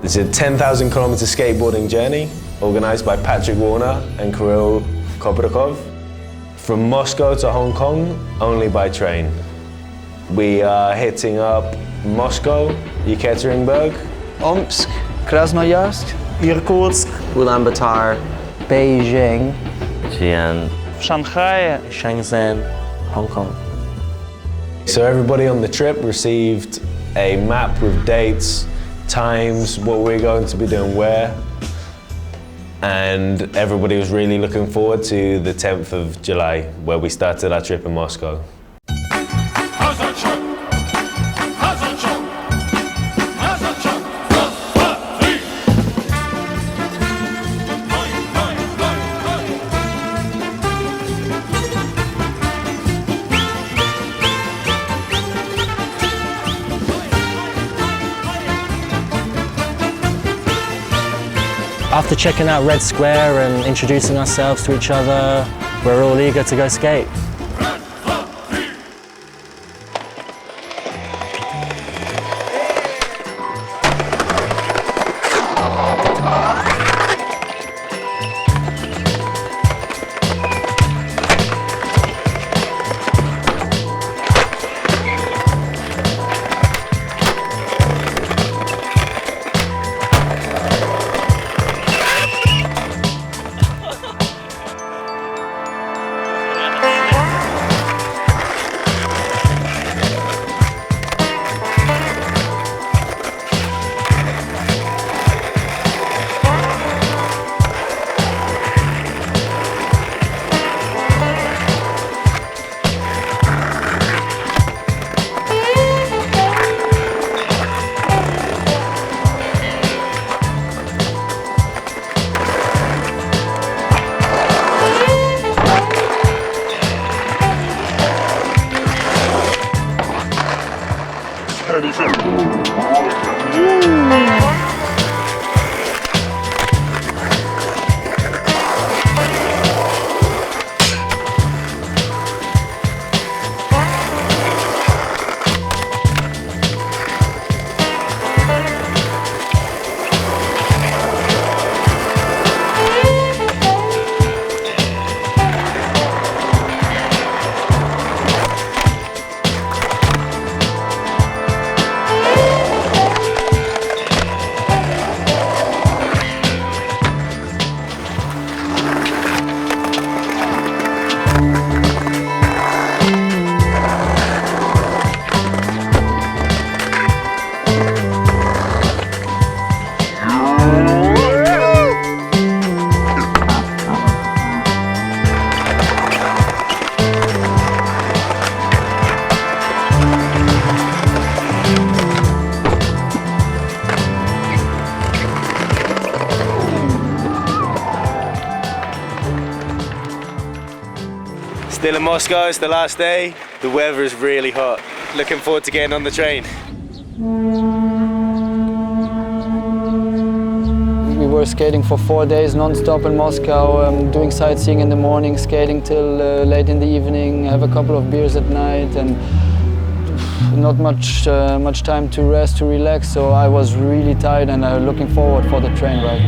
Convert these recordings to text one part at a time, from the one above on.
It's a 10,000 kilometer skateboarding journey organized by Patrik Wallner and Kirill Koprakov. From Moscow to Hong Kong, only by train. We are hitting up Moscow, Yekaterinburg, Omsk, Krasnoyarsk, Irkutsk, Ulaanbaatar, Beijing, Xi'an, Shanghai, Shenzhen, Hong Kong. So everybody on the trip received a map with dates, times, what we're going to be doing where, and everybody was really looking forward to the 10th of July, where we started our trip in Moscow. After checking out Red Square and introducing ourselves to each other, we're all eager to go skate. Still in Moscow, it's the last day. The weather is really hot. Looking forward to getting on the train. We were skating for 4 days non-stop in Moscow, doing sightseeing in the morning, skating till late in the evening, have a couple of beers at night, and not much time to rest, to relax, so I was really tired and looking forward for the train ride.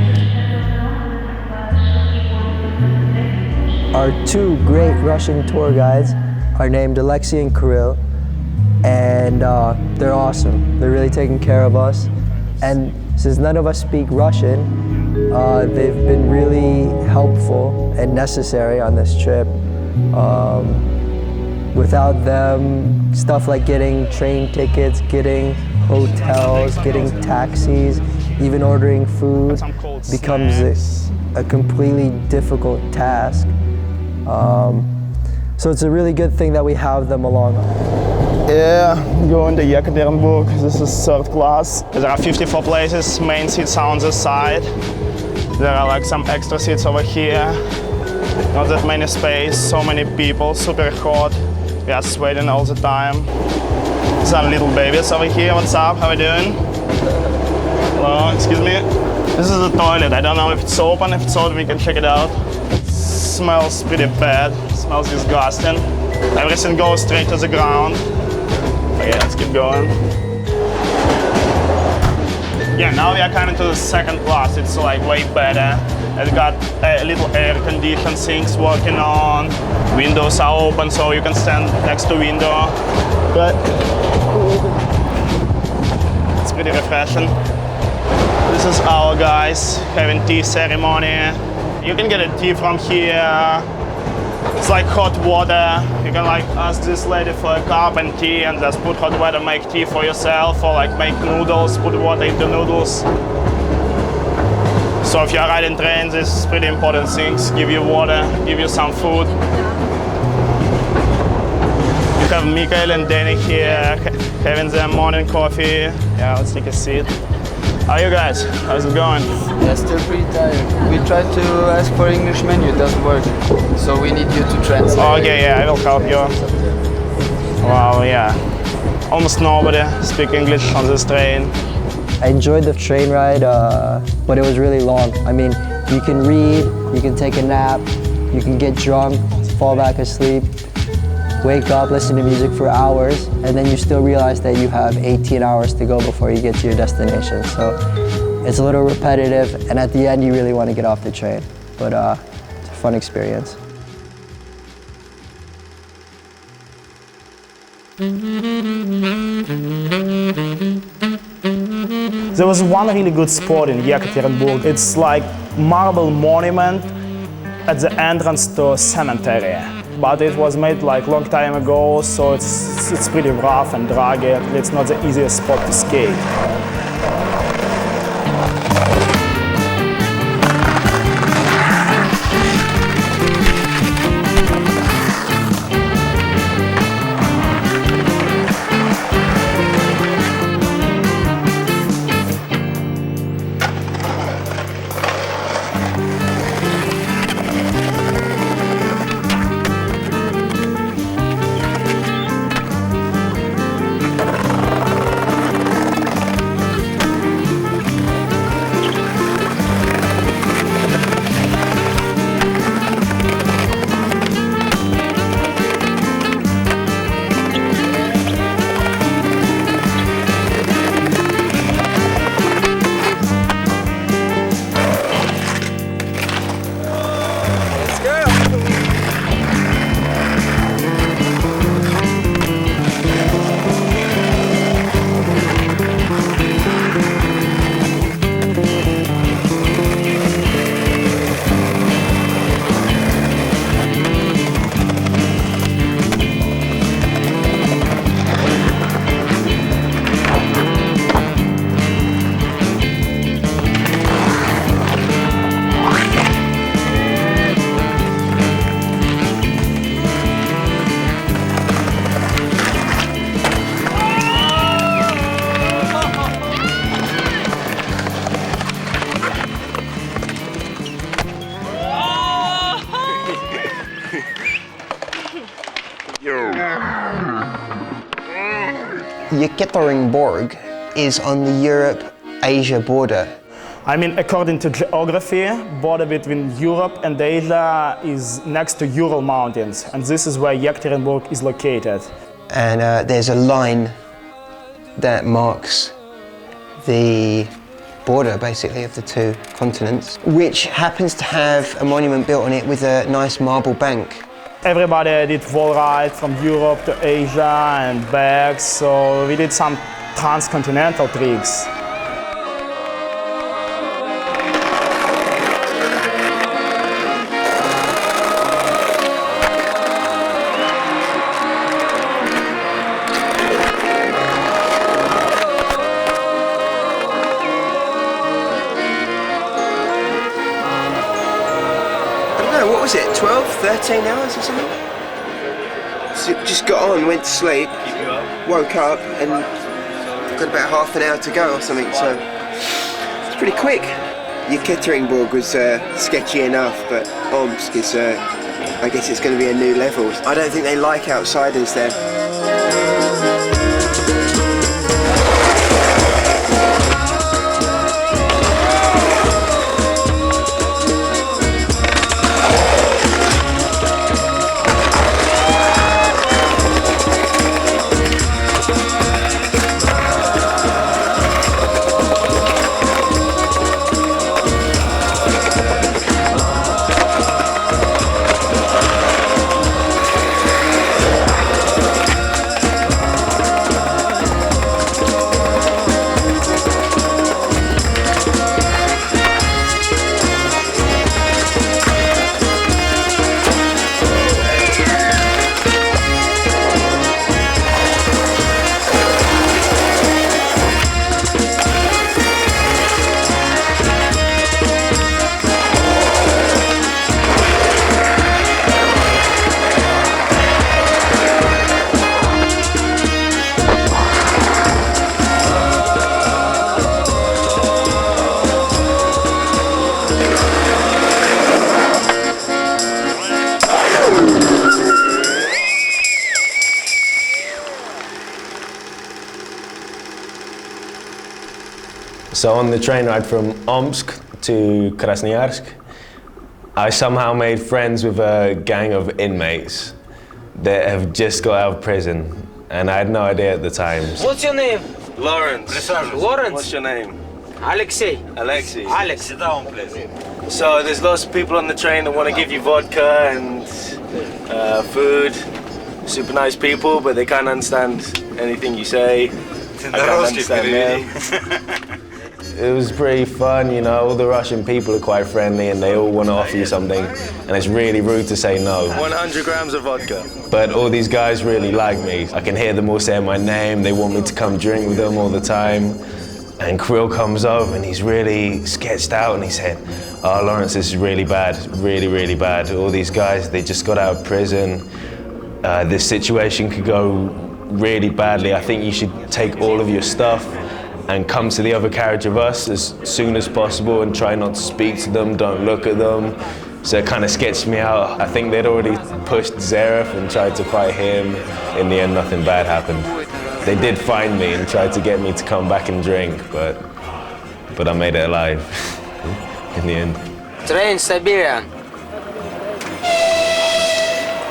Our two great Russian tour guides are named Alexei and Kirill, and they're awesome. They're really taking care of us. And since none of us speak Russian, they've been really helpful and necessary on this trip. Without them, stuff like getting train tickets, getting hotels, getting taxis, even ordering food becomes a completely difficult task. So it's a really good thing that we have them along. Yeah, going to Yekaterinburg. This is third class. There are 54 places, main seats are on the side. There are like some extra seats over here. Not that many space, so many people, super hot. We are sweating all the time. Some little babies over here. What's up? How are you doing? Hello, excuse me. This is the toilet. I don't know if it's open. If it's open, we can check it out. It smells pretty bad. It smells disgusting. Everything goes straight to the ground. Okay, let's keep going. Yeah, now we are coming to the second class. It's like way better. It's got a little air conditioned things working on. Windows are open, so you can stand next to window. But it's pretty refreshing. This is our guys having tea ceremony. You can get a tea from here. It's like hot water. You can like ask this lady for a cup and tea and just put hot water, make tea for yourself, or like make noodles, put water in the noodles. So if you're riding trains, it's pretty important things. Give you water, give you some food. You have Mikael and Danny here having their morning coffee. Yeah, let's take a seat. How are you guys? How's it going? Yeah, still pretty tired. We tried to ask for English menu, it doesn't work. So we need you to translate. Okay, yeah, I will help you. Wow, yeah. Almost nobody speaks English on this train. I enjoyed the train ride, but it was really long. I mean, you can read, you can take a nap, you can get drunk, fall back asleep, wake up, listen to music for hours, and then you still realize that you have 18 hours to go before you get to your destination. So it's a little repetitive, and at the end you really want to get off the train. But it's a fun experience. There was one really good spot in Yekaterinburg. It's like marble monument at the entrance to a cemetery. But it was made like long time ago, so it's pretty rough and rugged. It's not the easiest spot to skate. Yekaterinburg is on the Europe-Asia border. I mean, according to geography, border between Europe and Asia is next to Ural Mountains, and this is where Yekaterinburg is located. And there's a line that marks the border, basically, of the two continents, which happens to have a monument built on it with a nice marble bank. Everybody did wall ride from Europe to Asia and back, so we did some transcontinental tricks. What was it, 12, 13 hours or something? So just got on, went to sleep, woke up and got about half an hour to go or something, so it's pretty quick. Yekaterinburg was sketchy enough, but Omsk is, I guess it's going to be a new level. I don't think they like outsiders there. So on the train ride from Omsk to Krasnoyarsk, I somehow made friends with a gang of inmates that have just got out of prison, and I had no idea at the time. What's your name? Lawrence. Lawrence? What's your name? Alexei. Alexei. Alex. Sit down, please. So there's lots of people on the train that want to give you vodka and food. Super nice people, but they can't understand anything you say. I can't understand them. It was pretty fun, you know, all the Russian people are quite friendly and they all want to offer you something, and it's really rude to say no. 100 grams of vodka. But all these guys really like me. I can hear them all saying my name, they want me to come drink with them all the time. And Kirill comes over and he's really sketched out and he said, "Oh, Lawrence, this is really bad, really, really bad. All these guys, they just got out of prison. This situation could go really badly. I think you should take all of your stuff and come to the other carriage of us as soon as possible and try not to speak to them, don't look at them." So it kind of sketched me out. I think they'd already pushed Zaref and tried to fight him. In the end, nothing bad happened. They did find me and tried to get me to come back and drink, but I made it alive in the end. Trans-Siberian.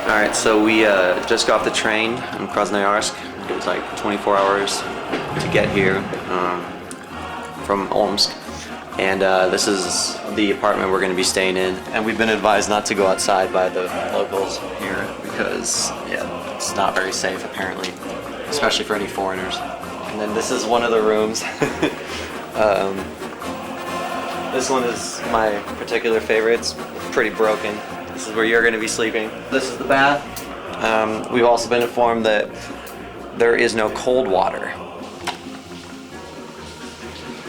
All right, so we just got off the train in Krasnoyarsk. It was like 24 hours to get here from Omsk. And this is the apartment we're going to be staying in. And we've been advised not to go outside by the locals here because, yeah, it's not very safe apparently, especially for any foreigners. And then this is one of the rooms. This one is my particular favorite. It's pretty broken. This is where you're going to be sleeping. This is the bath. We've also been informed that there is no cold water.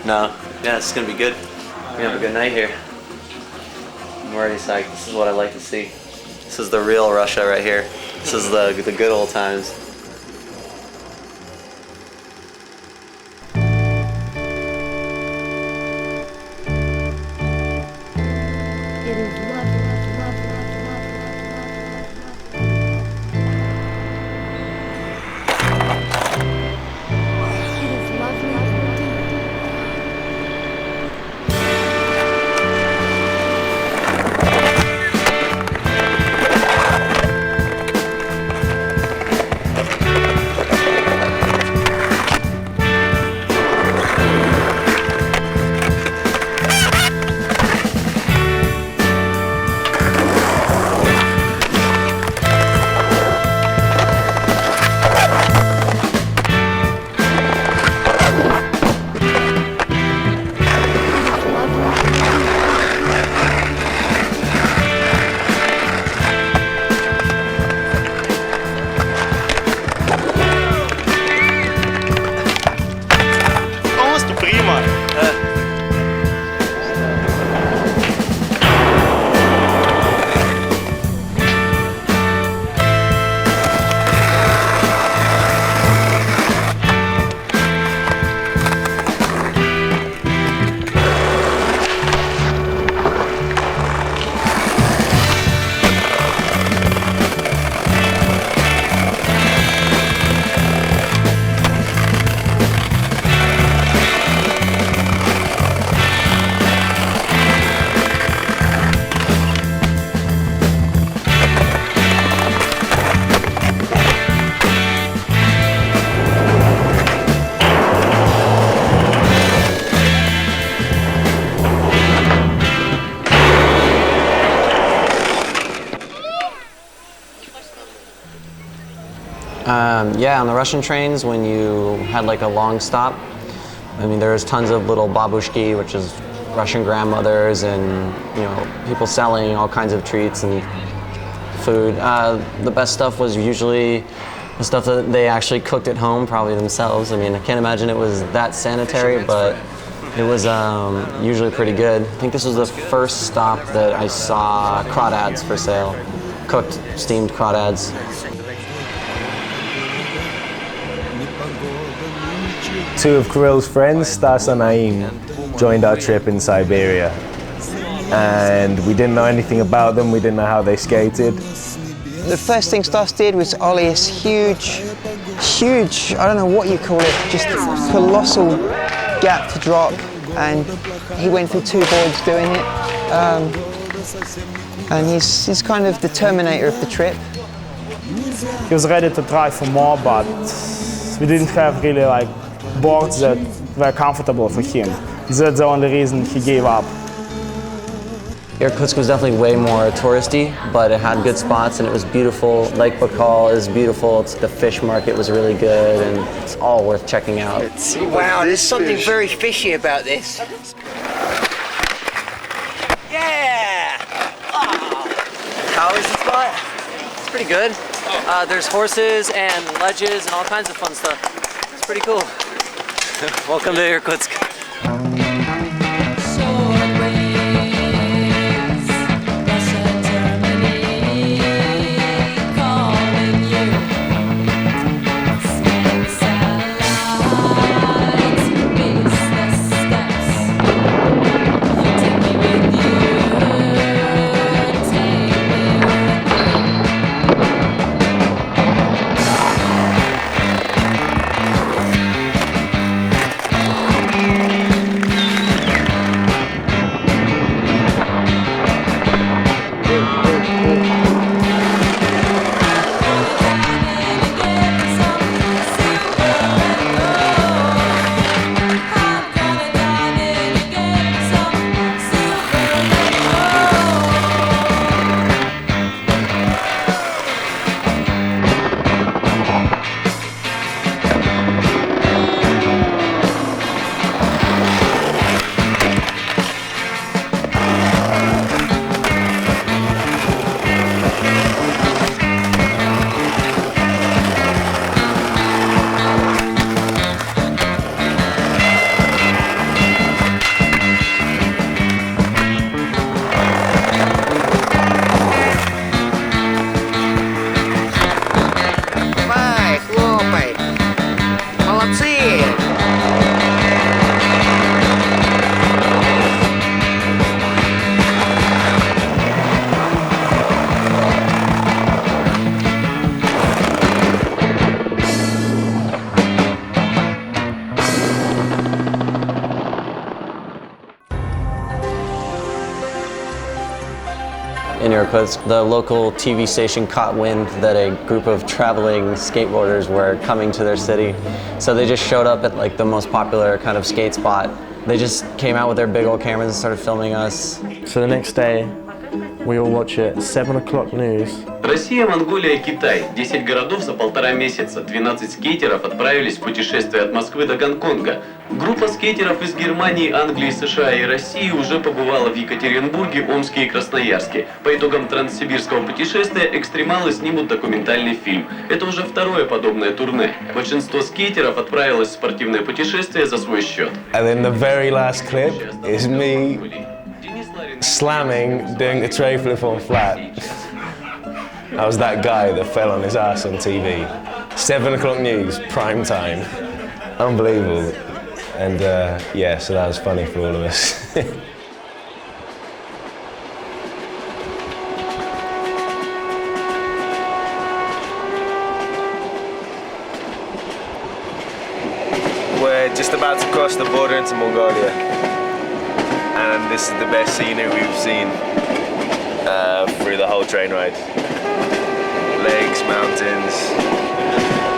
No. Yeah, it's going to be good. We have a good night here. I'm already psyched. This is what I like to see. This is the real Russia right here. This is the good old times. Yeah, on the Russian trains, when you had like a long stop, I mean, there's tons of little babushki, which is Russian grandmothers, and you know, people selling all kinds of treats and food. The best stuff was usually the stuff that they actually cooked at home, probably themselves. I mean, I can't imagine it was that sanitary, but it was usually pretty good. I think this was the first stop that I saw crawdads for sale, cooked, steamed crawdads. Two of Kirill's friends, Stas and Naim, joined our trip in Siberia. And we didn't know anything about them, we didn't know how they skated. The first thing Stas did was ollie this huge, I don't know what you call it, just colossal gap to drop. and he went through 2 boards doing it. And he's kind of the terminator of the trip. He was ready to try for more, but we didn't have really like boards that were comfortable for him. That's the only reason he gave up. Irkutsk was definitely way more touristy, but it had good spots and it was beautiful. Lake Baikal is beautiful. The fish market was really good and it's all worth checking out. Wow, there's something very fishy about this. Yeah! Oh. How is the spot? It's pretty good. There's horses and ledges and all kinds of fun stuff. It's pretty cool. Welcome to Irkutsk. In Irkutsk, the local TV station caught wind that a group of traveling skateboarders were coming to their city. So they just showed up at like the most popular kind of skate spot. They just came out with their big old cameras and started filming us. So the next day, we all watch it, 7 o'clock news. Россия, Монголия, Китай. 10 городов за 1,5 месяца. 12 скейтеров отправились в путешествие от Москвы до Гонконга. Группа скейтеров из Германии, Англии, США и России уже побывала в Екатеринбурге, Омске и Красноярске. По итогам Транссибирского путешествия экстремалы снимут документальный фильм. Это уже второе подобное турне. Большинство скейтеров отправилось в спортивное путешествие за свой счет. And then the very last clip is me slamming, doing a tray flip on flat. I was that guy that fell on his ass on TV. 7 o'clock news, prime time. Unbelievable. And yeah, so that was funny for all of us. We're just about to cross the border into Mongolia. And this is the best scenery we've seen through the whole train ride. Lakes, mountains.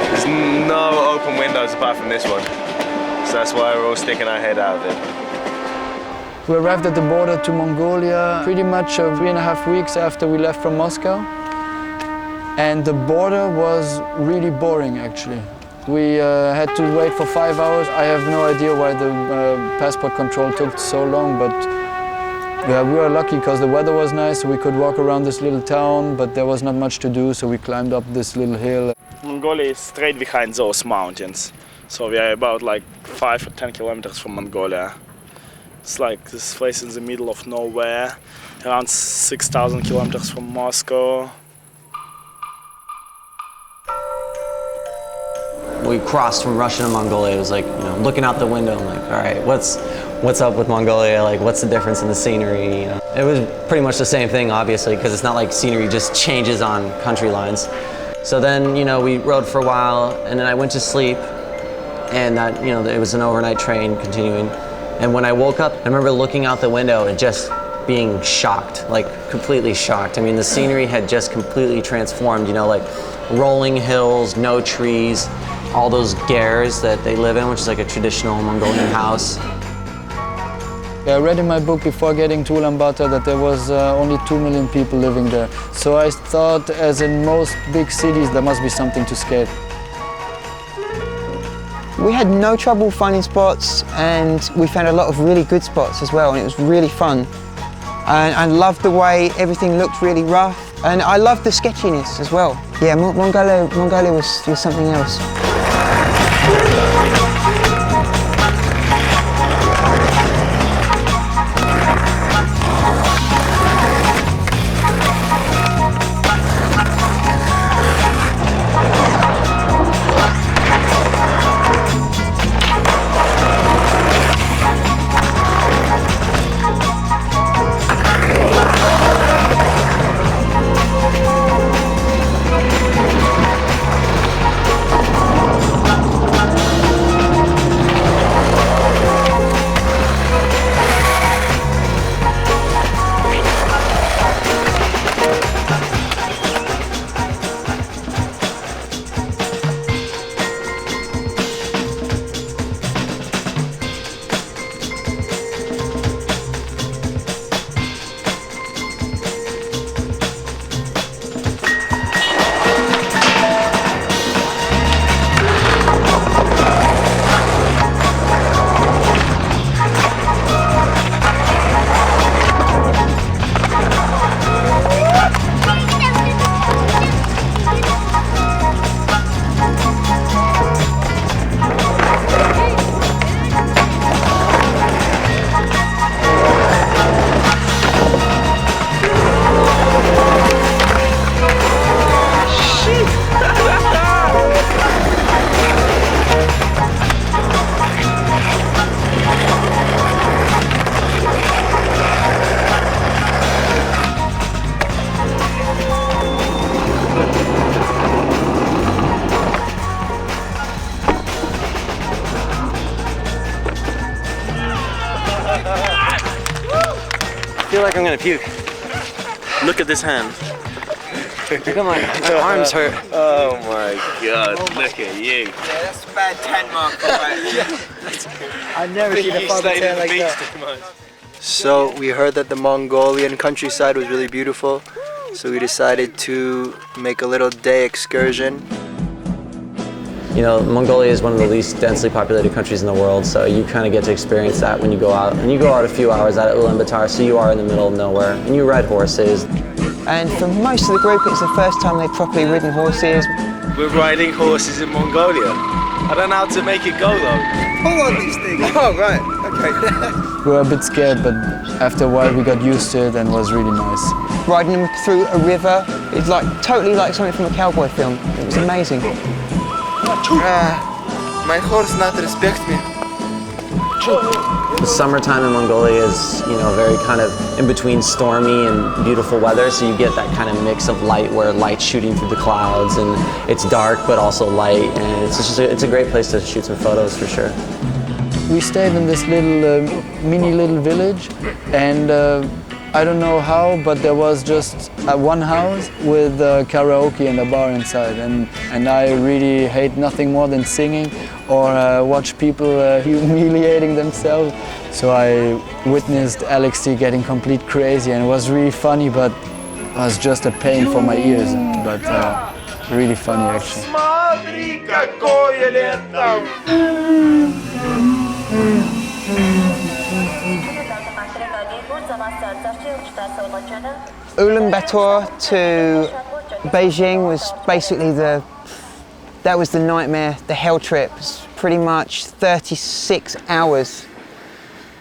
There's no open windows apart from this one. So that's why we're all sticking our head out there. We arrived at the border to Mongolia pretty much 3.5 weeks after we left from Moscow. And the border was really boring, actually. We had to wait for 5 hours. I have no idea why the passport control took so long, but yeah, we were lucky because the weather was nice, so we could walk around this little town, but there was not much to do, so we climbed up this little hill. Mongolia is straight behind those mountains. So we are about like 5 or 10 kilometers from Mongolia. It's like this place in the middle of nowhere, around 6,000 kilometers from Moscow. We crossed from Russia to Mongolia. It was like, you know, looking out the window, I'm like, all right, what's up with Mongolia? Like, what's the difference in the scenery? You know? It was pretty much the same thing, obviously, because it's not like scenery just changes on country lines. So then, you know, we rode for a while, and then I went to sleep, and that, you know, it was an overnight train continuing. And when I woke up, I remember looking out the window and just being shocked, like completely shocked. I mean, the scenery had just completely transformed, you know, like rolling hills, no trees, all those gers that they live in, which is like a traditional Mongolian house. I read in my book before getting to Ulaanbaatar that there was only 2 million people living there. So I thought, as in most big cities, there must be something to skate. We had no trouble finding spots, and we found a lot of really good spots as well, and it was really fun. And I loved the way everything looked really rough, and I loved the sketchiness as well. Yeah, Mongolia was something else. I feel like I'm gonna puke. Look at this hand. Look at my arms hurt. Oh my God, look at you. Yeah, that's a bad 10 mark. I've never seen a father tan like that. So we heard that the Mongolian countryside was really beautiful, so we decided to make a little day excursion. You know, Mongolia is one of the least densely populated countries in the world, so you kind of get to experience that when you go out. And you go out a few hours out at Ulaanbaatar, so you are in the middle of nowhere, and you ride horses. And for most of the group, it's the first time they've properly ridden horses. We're riding horses in Mongolia. I don't know how to make it go though. Pull on these things. Oh, right. Okay. We were a bit scared, but after a while we got used to it and it was really nice. Riding them through a river, it's like totally like something from a cowboy film. It was amazing. My horse not respect me. The summertime in Mongolia is, you know, very kind of in between stormy and beautiful weather, so you get that kind of mix of light where light's shooting through the clouds and it's dark but also light, and it's a great place to shoot some photos for sure. We stayed in this little mini village, and I don't know how, but there was just one house with karaoke and a bar inside, and I really hate nothing more than singing or watch people humiliating themselves. So I witnessed Alexi getting complete crazy, and it was really funny, but it was just a pain for my ears, but really funny actually. Ulaanbaatar to Beijing was basically that was the nightmare, the hell trip. It's pretty much 36 hours,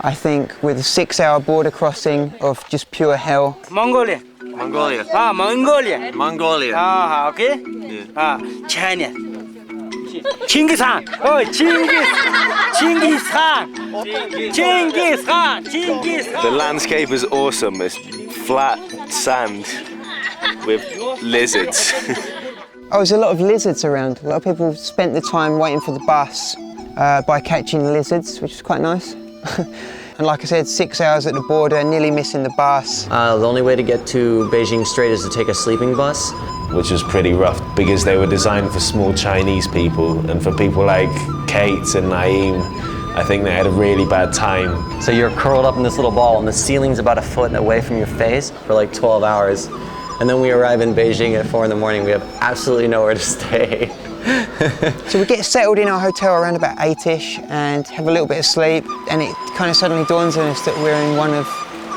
I think, with a 6-hour border crossing of just pure hell. Mongolia. Mongolia. Mongolia. Mongolia. Okay. Yeah. China. Genghis Khan. Oh, Genghis Khan. Genghis Khan. The landscape is awesome. It's flat sand with lizards. Oh, there's a lot of lizards around. A lot of people spent the time waiting for the bus by catching lizards, which is quite nice. And like I said, 6 hours at the border, nearly missing the bus. The only way to get to Beijing straight is to take a sleeping bus. Which was pretty rough because they were designed for small Chinese people, and for people like Kate and Naeem, I think they had a really bad time. So you're curled up in this little ball and the ceiling's about a foot away from your face for like 12 hours. And then we arrive in Beijing at 4 in the morning. We have absolutely nowhere to stay. So we get settled in our hotel around about 8ish and have a little bit of sleep, and it kind of suddenly dawns on us that we're in one of,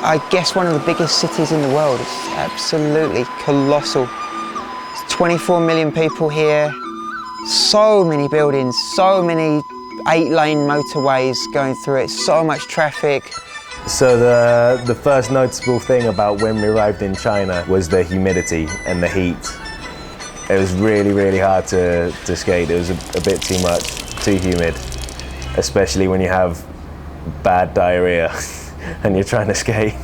I guess, one of the biggest cities in the world. It's absolutely colossal. 24 million people here, so many buildings, so many 8-lane motorways going through it, so much traffic. So the first noticeable thing about when we arrived in China was the humidity and the heat. It was really, really hard to skate. It was a bit too much, too humid, especially when you have bad diarrhea and you're trying to skate.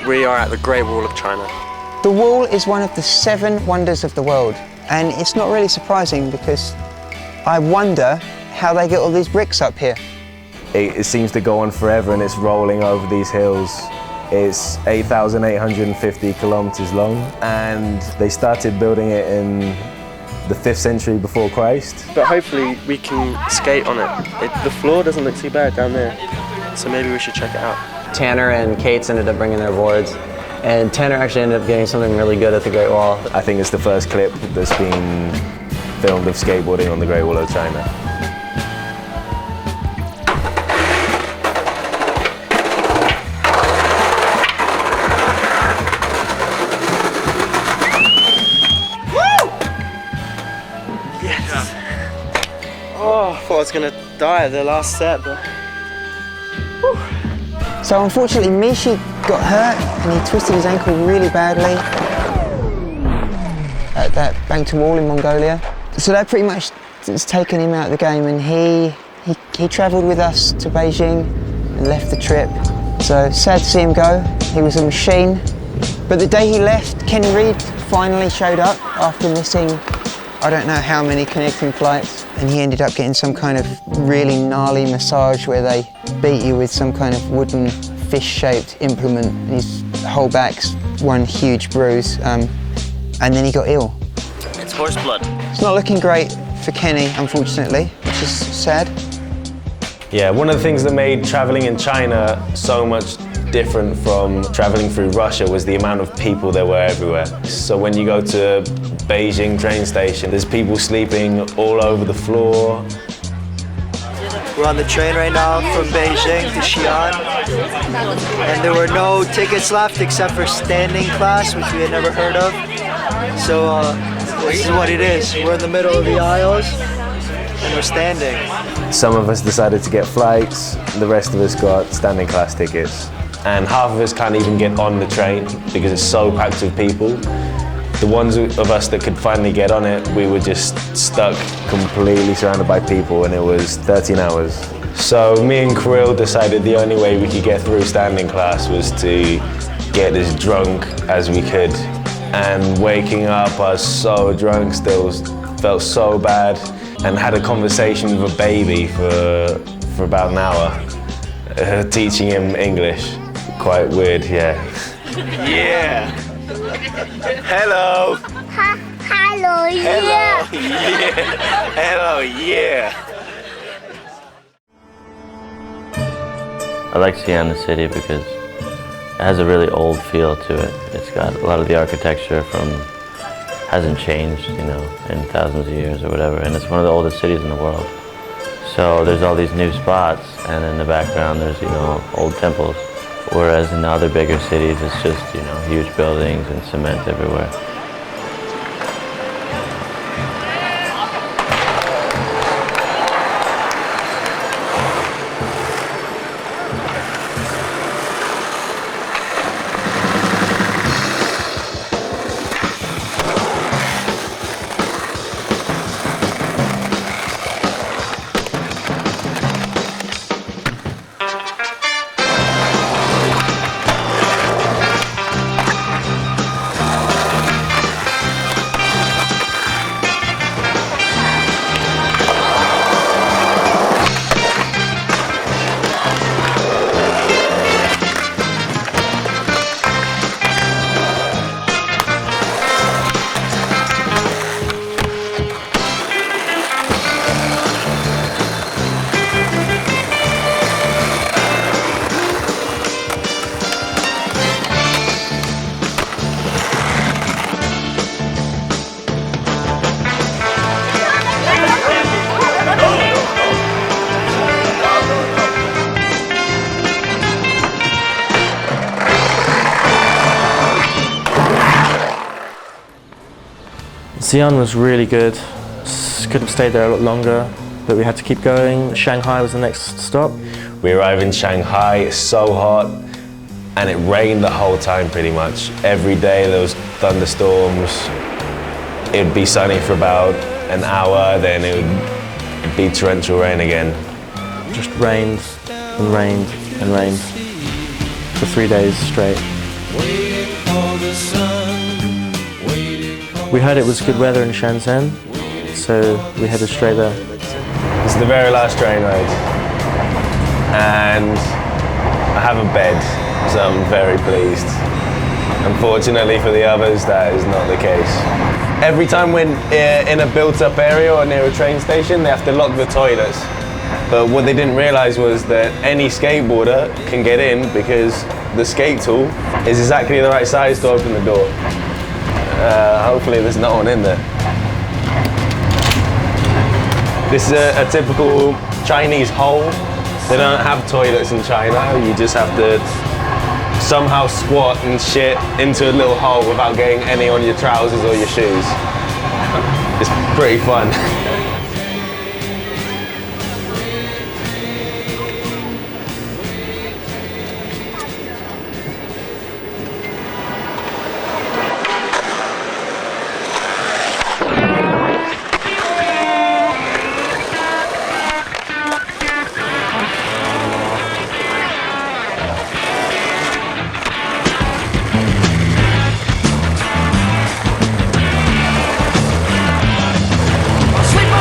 We are at the Great Wall of China. The wall is one of the 7 wonders of the world, and it's not really surprising because I wonder how they get all these bricks up here. It seems to go on forever and it's rolling over these hills. It's 8,850 kilometers long, and they started building it in the 5th century before Christ. But hopefully we can skate on it. The floor doesn't look too bad down there, so maybe we should check it out. Tanner and Kate's ended up bringing their boards, and Tanner actually ended up getting something really good at the Great Wall. I think it's the first clip that's been filmed of skateboarding on the Great Wall of China. Oh, I thought I was gonna die at the last set, but... Whew. So unfortunately, Mishi got hurt and he twisted his ankle really badly at that banked wall in Mongolia. So that pretty much has taken him out of the game, and he travelled with us to Beijing and left the trip. So sad to see him go. He was a machine. But the day he left, Kenny Reed finally showed up after missing I don't know how many connecting flights, and he ended up getting some kind of really gnarly massage where they beat you with some kind of wooden fish-shaped implement. And he's whole back's one huge bruise, and then he got ill. It's horse blood. It's not looking great for Kenny, unfortunately, which is sad. Yeah, one of the things that made traveling in China so much different from traveling through Russia was the amount of people there were everywhere. So when you go to Beijing train station, there's people sleeping all over the floor. We're on the train right now from Beijing to Xi'an, and there were no tickets left except for standing class, which we had never heard of. So this is what it is. We're in the middle of the aisles, and we're standing. Some of us decided to get flights, the rest of us got standing class tickets. And half of us can't even get on the train because it's so packed with people. The ones of us that could finally get on it, we were just stuck completely surrounded by people, and it was 13 hours. So me and Kirill decided the only way we could get through standing class was to get as drunk as we could. And waking up, I was so drunk still, felt so bad, and had a conversation with a baby for about an hour, teaching him English. Quite weird, yeah. Yeah. Hello. Hello, yeah. Hello, yeah. I like Xi'an, the city, because it has a really old feel to it. It's got a lot of the architecture hasn't changed, you know, in thousands of years or whatever, and it's one of the oldest cities in the world. So there's all these new spots, and in the background there's, you know, old temples. Whereas in the other bigger cities, it's just, you know, huge buildings and cement everywhere. Xi'an was really good. Could have stayed there a lot longer, but we had to keep going. Shanghai was the next stop. We arrived in Shanghai, it's so hot, and it rained the whole time pretty much. Every day there was thunderstorms. It'd be sunny for about an hour, then it would be torrential rain again. Just rained and rained and rained for 3 days straight. We heard it was good weather in Shenzhen, so we headed straight there. This is the very last train ride, and I have a bed, so I'm very pleased. Unfortunately for the others, that is not the case. Every time we're in a built-up area or near a train station, they have to lock the toilets. But what they didn't realize was that any skateboarder can get in because the skate tool is exactly the right size to open the door. Hopefully there's no one in there. This is a typical Chinese hole. They don't have toilets in China. You just have to somehow squat and shit into a little hole without getting any on your trousers or your shoes. It's pretty fun. Sleep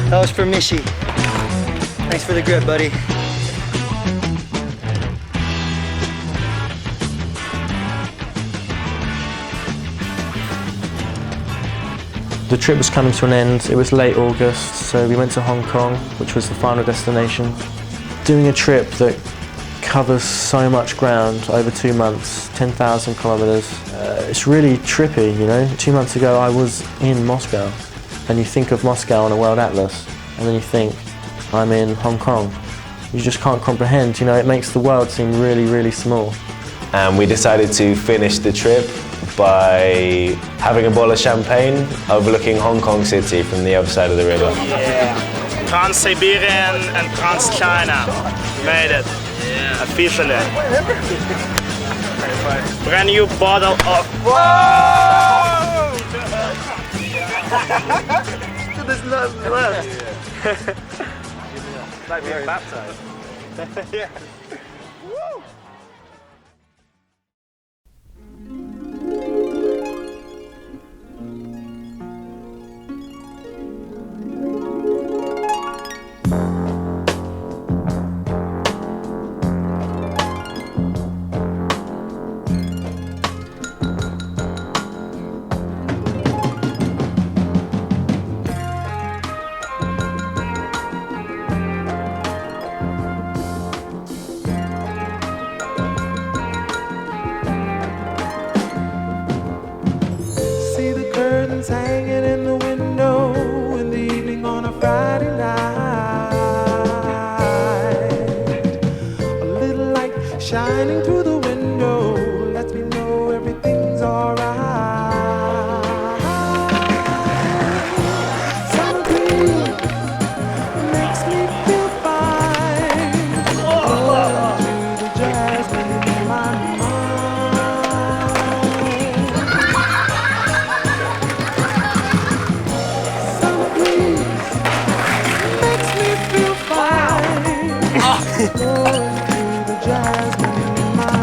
That was for Mishi. Thanks for the grip, buddy. The trip was coming to an end. It was late August, so we went to Hong Kong, which was the final destination. Doing a trip that covers so much ground over 2 months, 10,000 kilometers. It's really trippy, you know. 2 months ago I was in Moscow, and you think of Moscow on a world atlas, and then you think, I'm in Hong Kong. You just can't comprehend, you know, it makes the world seem really, really small. And we decided to finish the trip by having a bottle of champagne overlooking Hong Kong City from the other side of the river. Yeah. Trans-Siberian and Trans-China. Made it. Yeah. Officially. Brand new bottle of... Whoa! There's nothing left. It's like being baptized. Yeah. Hanging in the window in the evening on a Friday night. A little light shining through the window lets me know everything's alright. Summer breeze makes me feel fine. Blowing through the jasmine in my mind.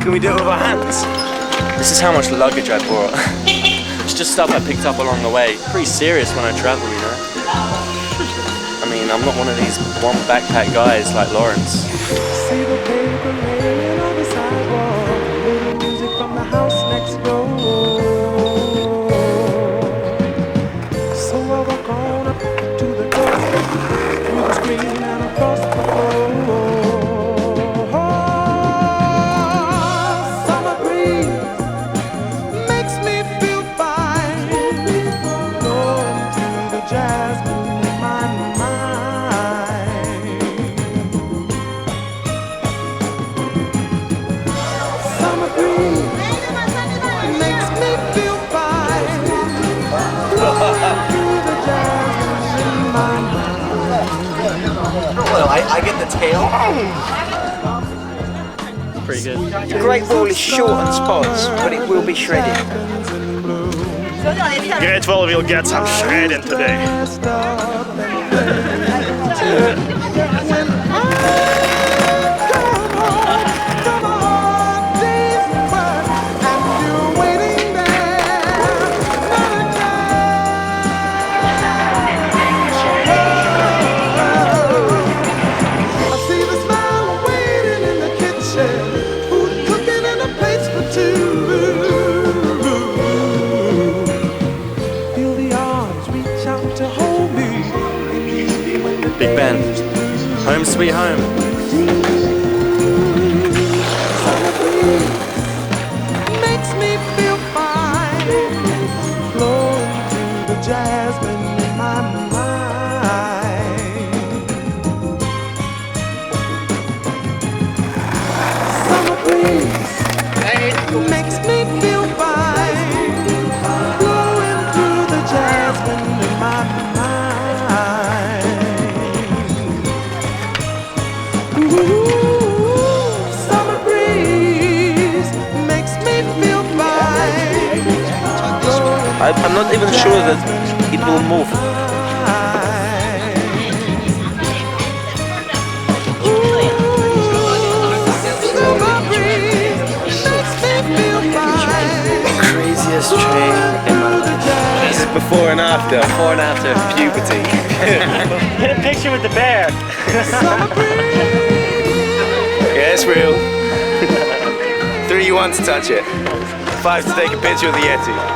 Can we do it with our hands? This is how much luggage I brought. It's just stuff I picked up along the way. Pretty serious when I travel, you know? I mean, I'm not one of these one backpack guys like Lawrence. See the paper laying on the sidewalk, little music from the house next door. So I walk on up to the door, through the screen and across the floor. Summer breeze makes me feel fine, blowing through the jasmine in my mind. Summer breeze makes me feel fine, blowing through the jasmine in my mind. Well, I get the tail. Pretty good. The Great Wall is short on spots, but it will be shredded. Great Wall will get some shredding today. Big Ben, home sweet home. Makes me feel fine, blowing through the jasmine in my mind. Summer breeze makes me feel fine, blowing through the jasmine in my mind. Ooh, summer breeze makes me feel fine. I'm not even sure that it will move. Craziest train in my life. before and after. Before and after. Puberty. Get a picture with the bear. Yeah, it's real. 3, you want to touch it. 5 to take a picture of the Yeti.